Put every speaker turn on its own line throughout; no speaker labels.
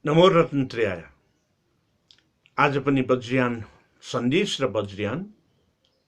नमो रत्नत्रयाय। आज पनि वज्रयान सन्देश र वज्रयान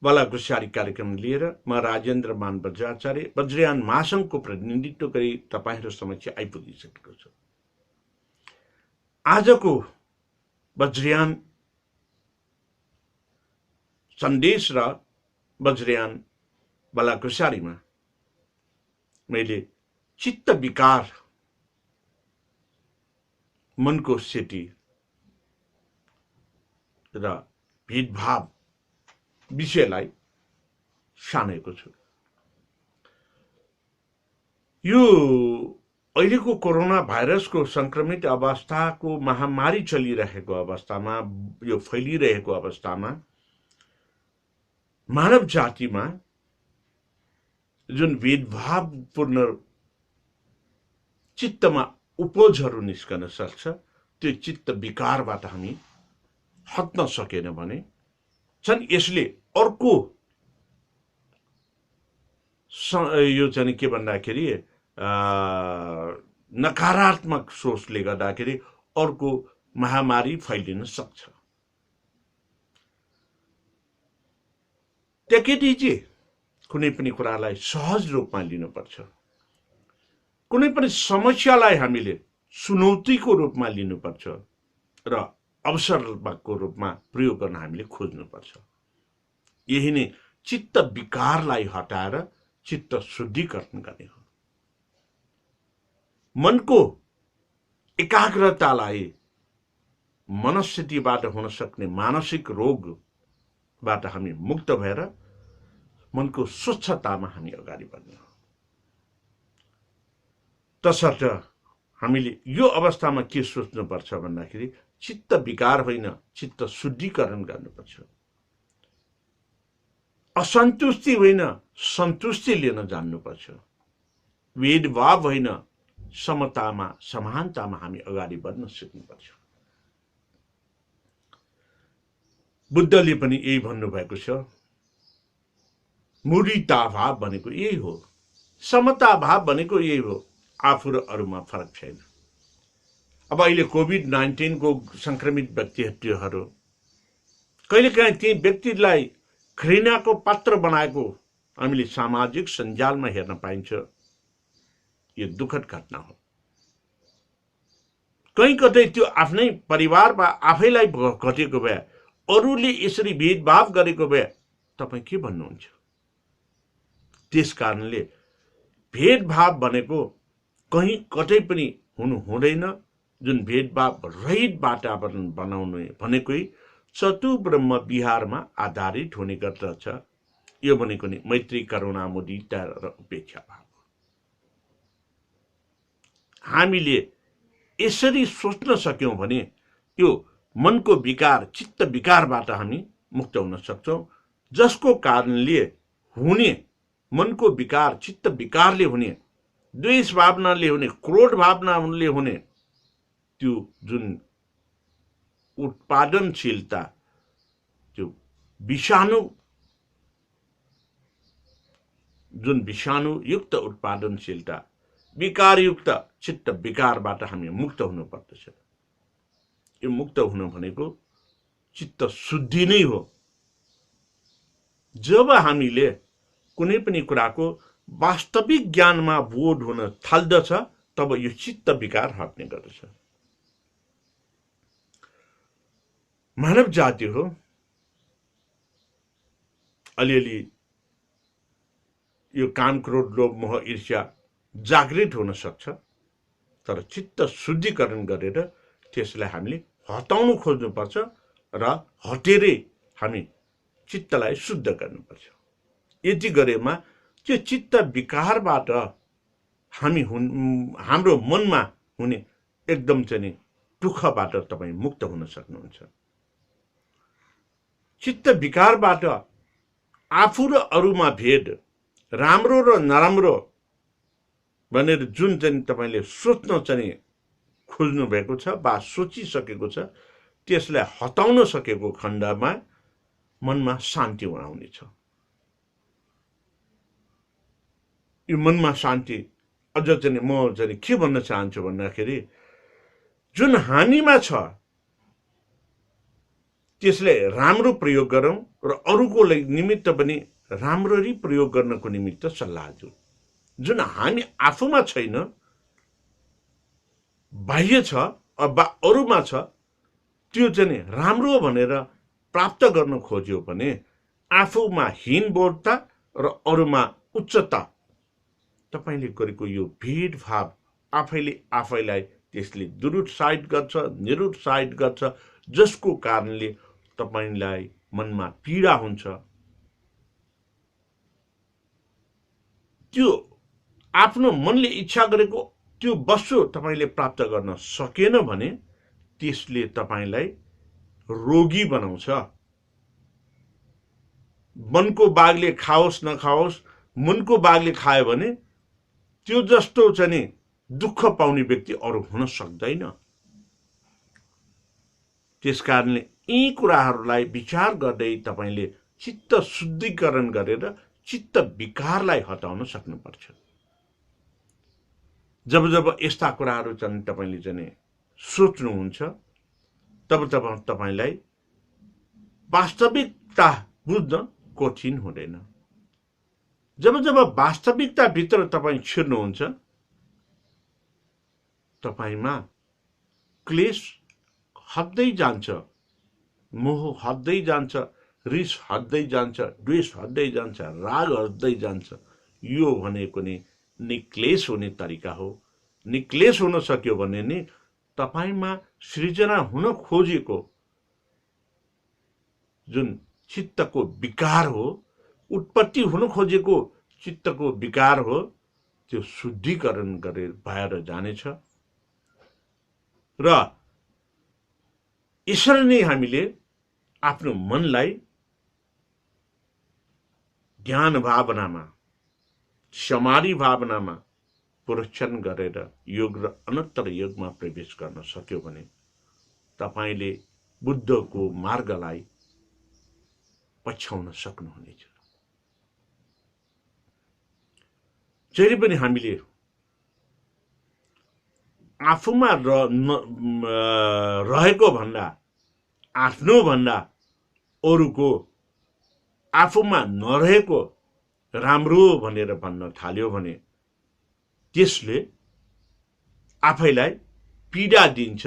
बलाकुसारी कार्यक्रम लिएर म राजेन्द्र मान बज्राचार्य वज्रयान महासंघको प्रतिनिधित्व गरी तपाईहरु समक्ष आइपुगिसकेको छु। आजको वज्रयान सन्देश र वज्रयान बलाकुसारीमा मैले चित्त विकार, मनको स्थिति र भेदभाव विषयलाई सानेको छु। यो अहिलेको कोरोना भाइरसको संक्रमित अवस्थाको महामारी चलिरहेको अवस्थामा, यो फैलिरहेको अवस्थामा मानव जातिमा जुन भेदभावपूर्ण चित्तमा उपजहरू निस्कन सक्छ, त्यो चित्त विकारबाट हामी हट्न सकेन भने छन् यसले अर्को यो चाहिँ के भन्दाखेरि नकारात्मक सोचले गर्दाखेरि अर्को महामारी फैलिन सक्छ। त्यसैले चाहिँ कुनै पनि कुरालाई सहज रूपमा लिनुपर्छ। कुनै पनि समस्यालाई हामीले चुनौतीको रूपमा लिनुपर्छ र अवसरको रूपमा प्रयोग गर्न हामीले खोज्नुपर्छ। यही नै चित्त विकारलाई हटाएर चित्त शुद्धिकरण गर्ने हो। मनको एकाग्रतालाई मनस्थितिबाट हुन सक्ने मानसिक रोगबाट हामी मुक्त भएर मनको स्वच्छतामा हामी अगाडि बढ्ने हो। तसर्थ हामीले यो अवस्थामा के सोच्नुपर्छ भन्दाखेरि चित्त विकार होइन, चित्त शुद्धिकरण गर्नुपर्छ। असन्तुष्टि होइन, सन्तुष्टि लिन जान्नुपर्छ। भेदभाव होइन, समतामा समानतामा हामी अगाडि बढ्न सिक्नुपर्छ। बुद्धले पनि यही भन्नुभएको छ। मुदिता भाव भनेको यही हो, समता भाव भनेको यही हो। आफू र अरूमा फरक छैन। अब अहिले कोभिड-19 को संक्रमित व्यक्तिहरू कहिलेकाहीँ ती व्यक्तिलाई घृणाको पात्र बनाएको हामीले सामाजिक सञ्जालमा हेर्न पाइन्छ। यो दुःखद घटना हो। कहीँ कतै त्यो आफ्नै परिवार वा आफैलाई घटेको भए, अरूले यसरी भेदभाव गरेको भए तपाई के भन्नुहुन्छ? त्यसकारणले भेदभाव भनेको कहीँ कतै पनि हुनु हुँदैन। जुन भेदभाव रहित वातावरण बनाउने भनेकै चतुर्ब्रह्म विहारमा आधारित हुने गर्दछ। यो भनेको नि मैत्री, करुणा, मुदिता र उपेक्षा भाव। हामीले यसरी सोच्न सक्यौं भने यो मनको विकार, चित्त विकारबाट हामी मुक्त हुन सक्छौं। जसको कारणले हुने मनको विकार, चित्त विकारले हुने, द्वेष भावनाले हुने, क्रोध भावनाले हुने त्यो जुन उत्पादनशीलता, त्यो विषाणु युक्त उत्पादनशीलता, विकारयुक्त चित्त विकारबाट हामी मुक्त हुनुपर्दछ। यो मुक्त हुनु भनेको चित्त शुद्धि नै हो। जब हामीले कुनै पनि कुराको वास्तविक ज्ञानमा बोध हुन थाल्दछ तब यो चित्त विकार हट्ने गर्दछ। मानव जाति हो, अलिअलि यो काम, क्रोध, लोभ, मोह, ईर्ष्या जागृत हुन सक्छ। तर चित्त शुद्धिकरण गरेर त्यसलाई हामीले हटाउन खोज्नुपर्छ र हटेरै हामी चित्तलाई शुद्ध गर्नुपर्छ। यति गरेमा त्यो चित्त विकारबाट हाम्रो मनमा हुने एकदम चाहिँ दुःखबाट तपाई मुक्त हुन सक्नुहुन्छ। चित्त विकारबाट आफू र अरूमा भेद, राम्रो र नराम्रो भनेर जुन चाहिँ तपाईले सोच्न चाहिँ खोज्नु भएको छ वा सोचिसकेको छ, त्यसलाई हटाउन सकेको खण्डमा मनमा शान्ति आउनेछ। यो मनमा शान्ति अझ चाहिँ म चाहिँ के भन्न चाहन्छु भन्दाखेरि जुन हामीमा छ त्यसले राम्रो प्रयोग गरौँ र अरूको निमित्त पनि राम्ररी प्रयोग गर्नको निमित्त सल्लाह दिउँ। जुन हामी आफूमा छैन, बाह्य छ अरूमा छ, त्यो चाहिँ राम्रो भनेर प्राप्त गर्न खोज्यो भने आफूमा हीनबोधता र अरूमा उच्चता, तपाईले गरेको यो भेदभाव आफैले आफैलाई त्यसले दुरुत्साहित गर्छ, निरुत्साहित गर्छ, जसको कारणले तपाईलाई मनमा पीडा हुन्छ। त्यो आफ्नो मनले इच्छा गरेको त्यो वस्तु तपाईले प्राप्त गर्न सकेन भने त्यसले तपाईलाई रोगी बनाउँछ। मनको बाघले खाओस् नखाओस्, मनको बाघले खायो भने त्यो जस्तो चाहिँ दुःख पाउने व्यक्ति अरू हुन सक्दैन। त्यसकारणले यी कुराहरूलाई विचार गर्दै तपाईले चित्त शुद्धिकरण गरेर चित्त विकारलाई हटाउन सक्नुपर्छ। जब जब यस्ता कुराहरू चाहिँ तपाईले चाहिँ सोच्नुहुन्छ तब तब तपाईलाई वास्तविकता बुझ्न कठिन हुँदैन। जब जब वास्तविकता भित्र तपाई छिर्नुहुन्छ तपाईमा क्लेश हट्दै जान्छ, मोह हट्दै जान्छ, रिस हट्दै जान्छ, द्वेष हट्दै जान्छ, राग हट्दै जान्छ। यो भनेको नि निक्लेश हुने तरिका हो। निक्लेश हुन सक्यो भने नि तपाईमा सृजना हुन खोजेको जुन चित्तको विकार हो, उत्पत्ति हुन खोजेको चित्तको विकार हो, त्यो शुद्धिकरण गरेर भएर जानेछ। र यसरी नै हामीले आफ्नो मनलाई ज्ञान भावनामा, समाधि भावनामा पुरस्चन गरेर योग र अनन्तर योगमा प्रवेश गर्न सक्यो भने तपाईले बुद्धको मार्गलाई पछ्याउन सक्नुहुनेछ। जहिले पनि हामीले आफूमा रहेको भन्दा, आफ्नो भन्दा अरूको आफूमा नरहेको राम्रो भनेर भन्न थाल्यो भने त्यसले आफैलाई पीडा दिन्छ।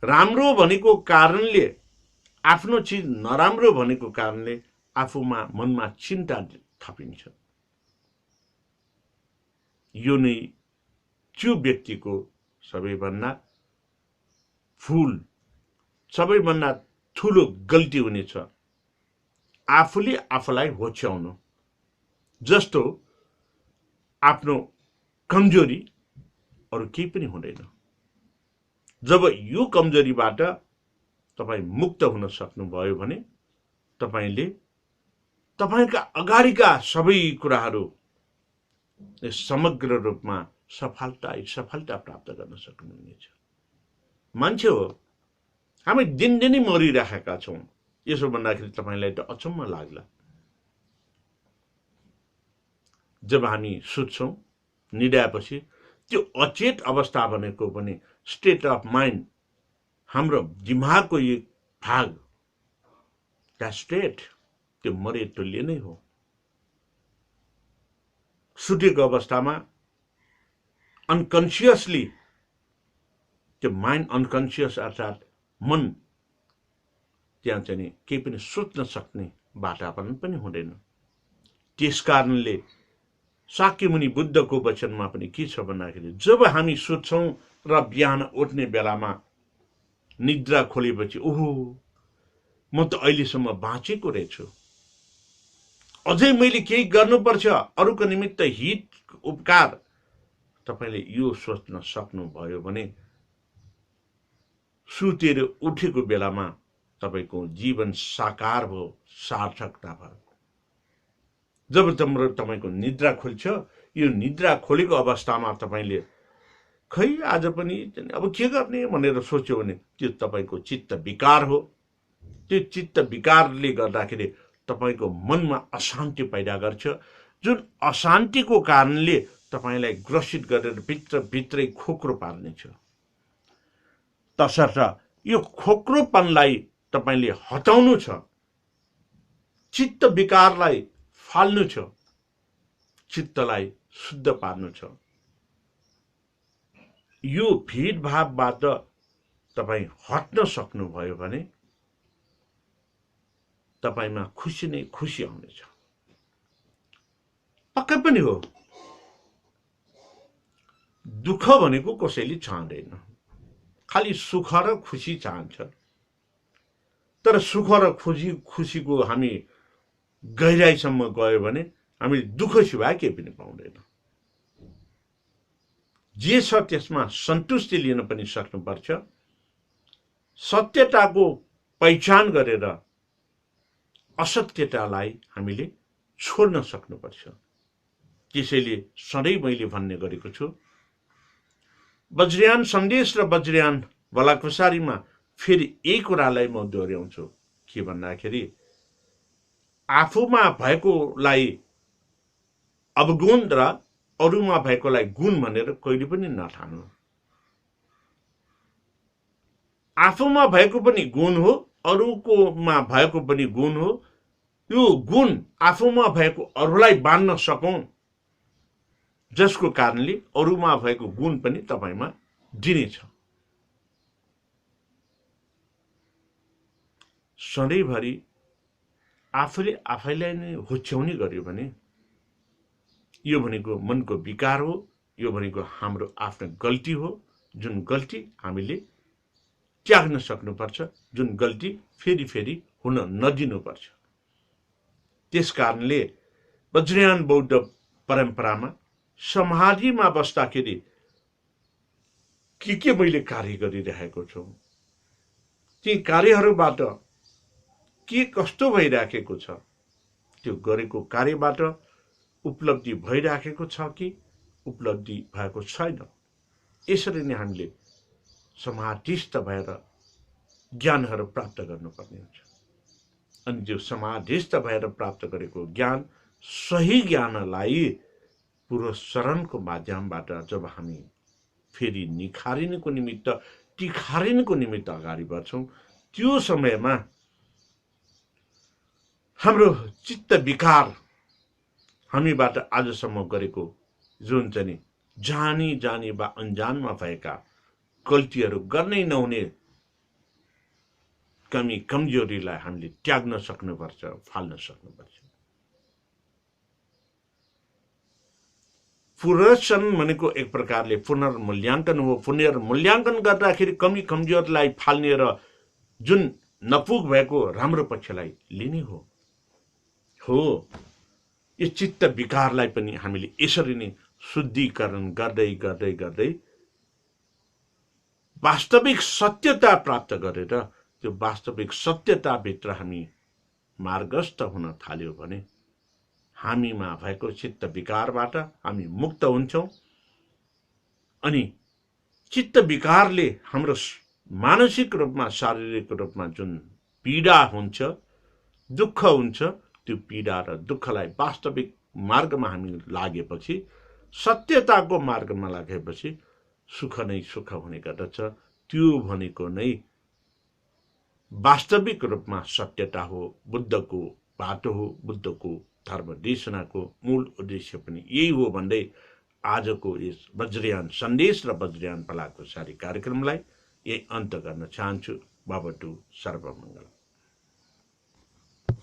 राम्रो भनेको कारणले, आफ्नो चिज नराम्रो भनेको कारणले आफूमा मनमा चिन्ता थपिन्छ। यो नै त्यो व्यक्तिको सबैभन्दा सबैभन्दा ठुलो गल्ती हुनेछ, आफूले आफूलाई होच्याउनु। जस्तो आफ्नो कमजोरी अरू केही पनि हुँदैन। जब यो कमजोरीबाट तपाईं मुक्त हुन सक्नुभयो भने तपाईले तपाईका अगाडिका सबै कुराहरू समग्र रूपमा सफलता प्राप्त गर्न सक्नुहुनेछ। मान्छे हो, हामी दिनदिनै मरिरहेका छौँ। यसो भन्दाखेरि तपाईलाई त अचम्म लाग्ला। जब हामी सुत्छौँ निदाएपछि त्यो अचेत अवस्था भनेको पनि स्टेट अफ माइन्ड, हाम्रो दिमागको एक भाग, द्याट स्टेट त्यो मरे तुल्य नै हो। सुतेको अवस्थामा अनकन्सियसली त्यो माइन्ड अनकन्सियस अर्थात् मन त्यहाँ चाहिँ केही पनि सोच्न सक्ने वातावरण पनि हुँदैन। त्यस कारणले शाक्यमुनि बुद्धको वचनमा पनि के छ भन्दाखेरि जब हामी सुत्छौँ र बिहान उठ्ने बेलामा निद्रा खोलेपछि ओहो म त अहिलेसम्म बाँचेको रहेछु, अझै मैले केही गर्नुपर्छ अरूको निमित्त हित उपकार, तपाईले यो सोच्न सक्नुभयो भने सुतेर उठेको बेलामा तपाईको जीवन साकार भयो, सार्थकता भयो। जब तपाईको निद्रा खुल्छ, यो निद्रा खोलेको अवस्थामा तपाईले खै आज पनि अब के गर्ने भनेर सोच्यो भने त्यो तपाईको चित्त विकार हो। त्यो चित्त विकारले गर्दाखेरि तपाईको मनमा अशान्ति पैदा गर्छ, जुन अशान्तिको कारणले तपाईलाई ग्रसित गरेर भित्रै खोक्रो पार्नेछ। तसर्थ यो खोक्रोपनलाई तपाईले हटाउनु छ, चित्त विकारलाई फाल्नु छ, चित्तलाई शुद्ध पार्नु छ। यो भेदभावबाट तपाई हट्न सक्नुभयो भने तपाईमा खुसी नै खुसी आउनेछ। पक्कै पनि हो, दुःख भनेको कसैले चाहँदैन, खाली सुख र खुसी चाहन्छ। तर सुख र खुसीको हामी गहिराईसम्म गयो भने हामीले दुःख सिवाय केही पनि पाउँदैन। जे छ त्यसमा सन्तुष्टि लिन पनि सक्नुपर्छ। सत्यताको पहिचान गरेर असत्यतालाई हामीले छोड्न सक्नुपर्छ। त्यसैले सधैँ मैले भन्ने गरेको छु, वज्रयान सन्देश र वज्रयान भलाकुसारीमा फेरि यही कुरालाई म दोहोऱ्याउँछु, के भन्दाखेरि आफूमा भएकोलाई अवगुण र अरूमा भएकोलाई गुण भनेर कहिले पनि नठान्नु। आफूमा भएको पनि गुण हो, अरूकोमा भएको पनि गुण हो। यो गुण आफूमा भएको अरूलाई बाँड्न सकौं, जसको कारणले अरूमा भएको गुण पनि तपाईमा दिनेछ। सधैँभरि आफूले आफैलाई नै हुच्याउने गर्यो भने यो भनेको मनको विकार हो, यो भनेको हाम्रो आफ्नो गल्ती हो, जुन गल्ती हामीले त्याग्न सक्नुपर्छ, जुन गल्ती फेरि फेरि हुन नदिनुपर्छ। त्यसकारणले वज्रयान बौद्ध परम्परामा समाधिमा बस्दाखेरि के मैले कार्य गरिरहेको छु, ती कार्यहरूबाट के कस्तो भइराखेको छ, त्यो गरेको कार्यबाट उपलब्धि भइराखेको छ कि उपलब्धि भएको छैन। यसरी नै हामीले समाधिस्थ भएर ज्ञानहरू प्राप्त गर्नुपर्ने हुन्छ। अनि त्यो समाधिस्थ भएर प्राप्त गरेको ज्ञान, सही ज्ञानलाई पुरो शरणको माध्यमबाट जब हामी फेरि निखारिनको निमित्त, तिखारिनको निमित्त अगाडि बढ्छौं, त्यो समयमा हाम्रो चित्त विकार हामीबाट आजसम्म गरेको जुन चाहिँ जानी जानी वा अनजानमा भएका गल्तीहरू गर्नै नहुने कमी कमजोरीलाई हामीले त्याग्न सक्नुपर्छ, फाल्न सक्नुपर्छ। पुनर्शन भनेको एक प्रकारले पुनर्मूल्याङ्कन हो। पुनर्मूल्याङ्कन गर्दाखेरि कमी कमजोरलाई फाल्ने र जुन नपुग भएको राम्रो पक्षलाई लिने हो। यो चित्त विकारलाई पनि हामीले यसरी नै शुद्धिकरण गर्दै गर्दै गर्दै वास्तविक सत्यता प्राप्त गरेर त्यो वास्तविक सत्यताभित्र हामी मार्गस्थ हुन थाल्यो भने हामीमा भएको चित्त विकारबाट हामी मुक्त हुन्छौं। अनि चित्त विकारले हाम्रो मानसिक रूपमा, शारीरिक रूपमा जुन पीडा हुन्छ, दुःख हुन्छ, त्यो पीडा र दुःखलाई वास्तविक मार्गमा हामी लागेपछि, सत्यताको मार्गमा लागेपछि सुख नै सुख हुने गर्दछ। त्यो भनेको नै वास्तविक रूपमा सत्यता हो, बुद्धको बाटो हो, बुद्धको धर्म देशनाको मूल उद्देश्य पनि यही हो भन्दै आजको यस वज्रयान सन्देश र वज्रयान भलाकुसारी कार्यक्रमलाई यही अन्त गर्न चाहन्छु। भवतु सर्वमङ्गलम्।